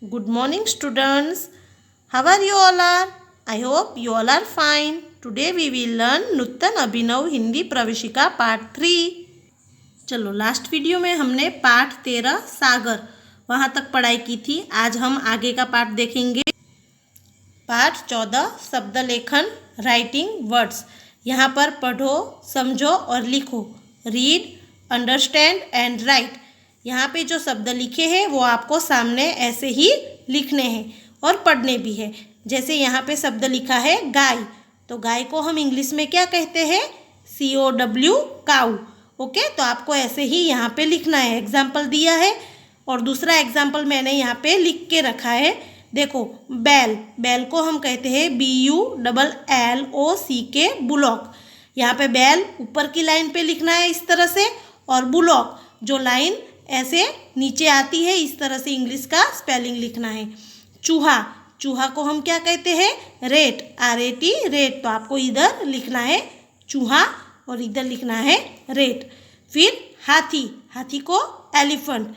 Good morning, students. How are you all are? I hope you all are fine. Today we will learn नूतन अभिनव हिंदी प्रवेशिका part 3. चलो, last video में हमने पाठ 13 सागर वहाँ तक पढ़ाई की थी. आज हम आगे का पाठ देखेंगे. पाठ 14 शब्द लेखन राइटिंग वर्ड्स. यहाँ पर पढ़ो, समझो और लिखो. Read, understand and right. यहाँ पे जो शब्द लिखे हैं वो आपको सामने ऐसे ही लिखने हैं और पढ़ने भी है. जैसे यहाँ पे शब्द लिखा है गाय, तो गाय को हम इंग्लिश में क्या कहते हैं? COW, काऊ. ओके, तो आपको ऐसे ही यहाँ पे लिखना है. एग्जाम्पल दिया है और दूसरा एग्जाम्पल मैंने यहाँ पे लिख के रखा है. देखो, बैल, बैल को हम कहते हैं BULLOCK, बुलॉक. यहाँ पे बैल ऊपर की लाइन पे लिखना है इस तरह से, और बुलॉक जो लाइन ऐसे नीचे आती है इस तरह से इंग्लिश का स्पेलिंग लिखना है. चूहा, चूहा को हम क्या कहते हैं? Rate, RAT, rate. तो आपको इधर लिखना है चूहा और इधर लिखना है रेट. फिर हाथी, हाथी को एलिफेंट,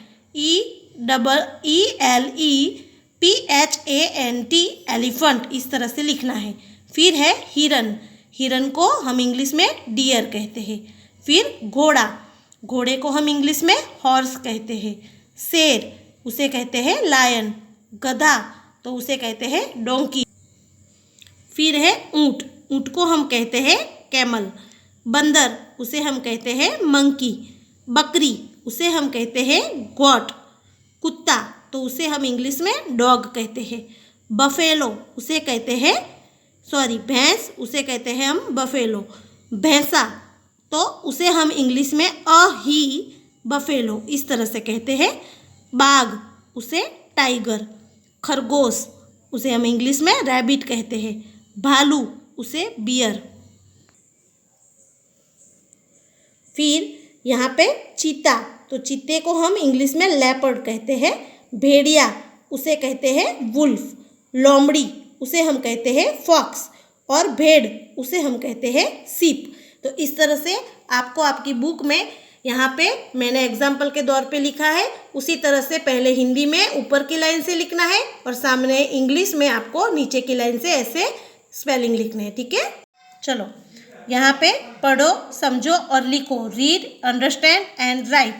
ELEPHANT, एलिफेंट इस तरह से लिखना है. फिर है हिरन, हिरन को हम इंग्लिश में डियर कहते हैं. फिर घोड़ा, घोड़े को हम इंग्लिश में हॉर्स कहते हैं. शेर, उसे कहते हैं लायन. गधा, तो उसे कहते हैं डोंकी. फिर है ऊँट, ऊँट को हम कहते हैं कैमल. बंदर, उसे हम कहते हैं मंकी. बकरी, उसे हम कहते हैं गॉट. कुत्ता, तो उसे हम इंग्लिश में डॉग कहते हैं. बफेलो, उसे कहते हैं भैंस, उसे कहते हैं हम बफेलो. भैंसा, तो उसे हम इंग्लिश में ही बफेलो इस तरह से कहते हैं. बाघ, उसे टाइगर. खरगोश, उसे हम इंग्लिश में रैबिट कहते हैं. भालू, उसे बियर. फिर यहाँ पे चीता, तो चीते को हम इंग्लिश में लेपर्ड कहते हैं. भेड़िया, उसे कहते हैं वुल्फ. लोमड़ी, उसे हम कहते हैं फॉक्स. और भेड़, उसे हम कहते हैं सीप. तो इस तरह से आपको आपकी बुक में यहाँ पे मैंने एग्जाम्पल के दौर पे लिखा है, उसी तरह से पहले हिंदी में ऊपर की लाइन से लिखना है और सामने इंग्लिश में आपको नीचे की लाइन से ऐसे स्पेलिंग लिखने हैं. ठीक है, चलो यहाँ पे पढ़ो, समझो और लिखो. Read, understand and right.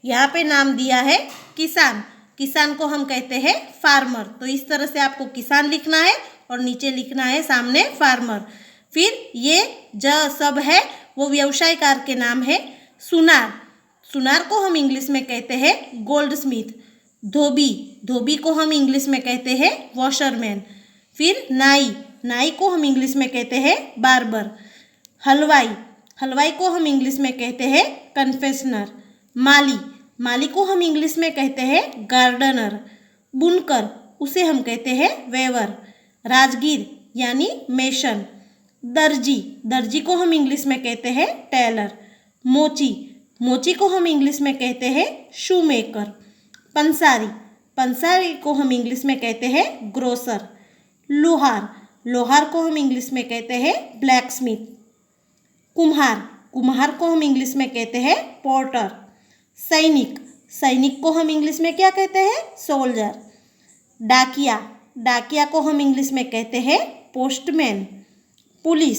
यहाँ पे नाम दिया है किसान, किसान को हम कहते हैं फार्मर. तो इस तरह से आपको किसान लिखना है और नीचे लिखना है सामने फार्मर. फिर ये जो सब है वो व्यवसायकार के नाम है. सुनार, सुनार को हम इंग्लिश में कहते हैं गोल्ड स्मिथ. धोबी, धोबी को हम इंग्लिश में कहते हैं वॉशरमैन. फिर नाई, नाई को हम इंग्लिश में कहते हैं बार्बर. हलवाई, हलवाई को हम इंग्लिश में कहते हैं कन्फेशनर. माली, माली को हम इंग्लिश में कहते हैं गार्डनर. बुनकर, उसे हम कहते हैं वेवर. राजगीर यानी मेशन. दर्जी, दर्जी को हम इंग्लिश में कहते हैं टेलर. मोची, मोची को हम इंग्लिश में कहते हैं शू मेकर. पंसारी, पंसारी को हम इंग्लिश में कहते हैं ग्रोसर. लोहार, लोहार को हम इंग्लिश में कहते हैं ब्लैक स्मिथ. कुम्हार, कुम्हार को हम इंग्लिश में कहते हैं पोर्टर. सैनिक, सैनिक को हम इंग्लिश में क्या कहते हैं? सोल्जर. डाकिया, डाकिया को हम इंग्लिश में कहते हैं पोस्टमैन. पुलिस,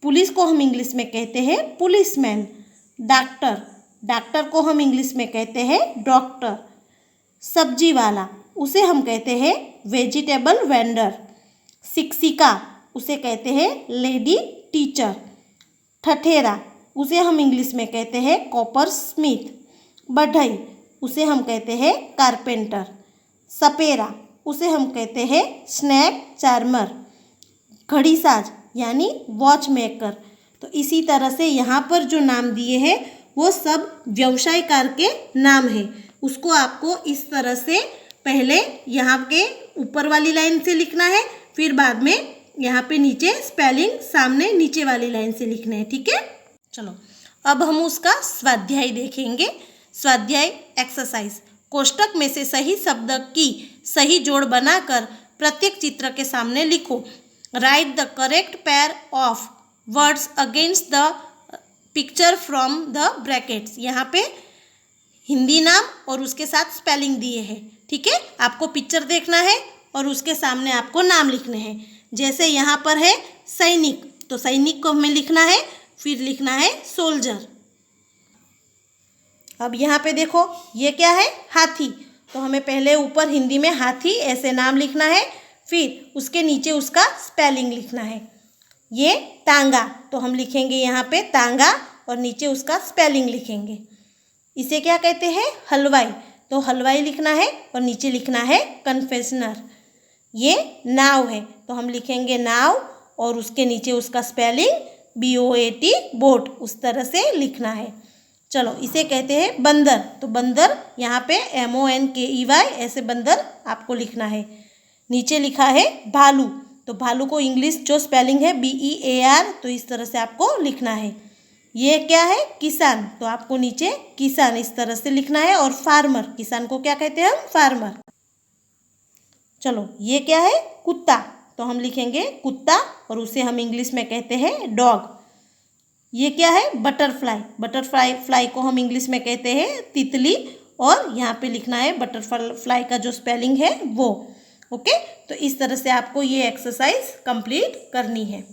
पुलिस को हम इंग्लिश में कहते हैं पुलिसमैन. डॉक्टर, डॉक्टर को हम इंग्लिश में कहते हैं डॉक्टर. सब्जी वाला, उसे हम कहते हैं वेजिटेबल वेंडर. शिक्षिका, उसे कहते हैं लेडी टीचर. ठठेरा, उसे हम इंग्लिश में कहते हैं कॉपर स्मिथ. बढ़ई, उसे हम कहते हैं कारपेंटर. सपेरा, उसे हम कहते हैं स्नैक चार्मर. घड़ीसाज यानी वॉच मेकर. तो इसी तरह से यहाँ पर जो नाम दिए हैं वो सब व्यवसायकार के नाम है. उसको आपको इस तरह से पहले यहाँ के ऊपर वाली लाइन से लिखना है, फिर बाद में यहाँ पे नीचे स्पेलिंग सामने नीचे वाली लाइन से लिखना है. ठीक है, चलो अब हम उसका स्वाध्याय देखेंगे. स्वाध्याय एक्सरसाइज. कोष्टक में से सही शब्द की सही जोड़ बनाकर प्रत्येक चित्र के सामने लिखो. Right the correct pair of words against the picture from the brackets. यहाँ पे हिंदी नाम और उसके साथ स्पेलिंग दिए हैं. ठीक है, आपको पिक्चर देखना है और उसके सामने आपको नाम लिखने हैं। जैसे यहाँ पर है सैनिक, तो सैनिक को हमें लिखना है, फिर लिखना है सोल्जर। अब यहाँ पे देखो ये क्या है, हाथी, तो हमें पहले ऊपर हिंदी में हाथी ऐसे नाम लिखना है, फिर उसके नीचे उसका स्पेलिंग लिखना है। ये तांगा, तो हम लिखेंगे यहाँ पे तांगा और नीचे उसका स्पेलिंग लिखेंगे। इसे क्या कहते हैं, हलवाई, तो हलवाई लिखना है और नीचे लिखना है कन्फेशनर। ये नाव है, तो हम लिखेंगे नाव और उसके नीचे उसका स्पेलिंग BOAT, बोट, उस तरह से लिखना है। चलो इसे कहते हैं बंदर, तो बंदर यहाँ पे MONKEY ऐसे बंदर आपको लिखना है। नीचे लिखा है भालू, तो भालू को इंग्लिश जो स्पेलिंग है BEAR, तो इस तरह से आपको लिखना है। ये क्या है, किसान, तो आपको नीचे किसान इस तरह से लिखना है। और फार्मर, किसान को क्या कहते हैं हम, फार्मर। चलो ये क्या है, कुत्ता, तो हम लिखेंगे कुत्ता और उसे हम इंग्लिश में कहते हैं डॉग। ये क्या है, बटरफ्लाई, बटरफ्लाई को हम इंग्लिश में कहते हैं तितली और यहाँ पे लिखना है बटरफ्लाई का जो स्पेलिंग है वो। ओके, तो इस तरह से आपको ये एक्सरसाइज कंप्लीट करनी है।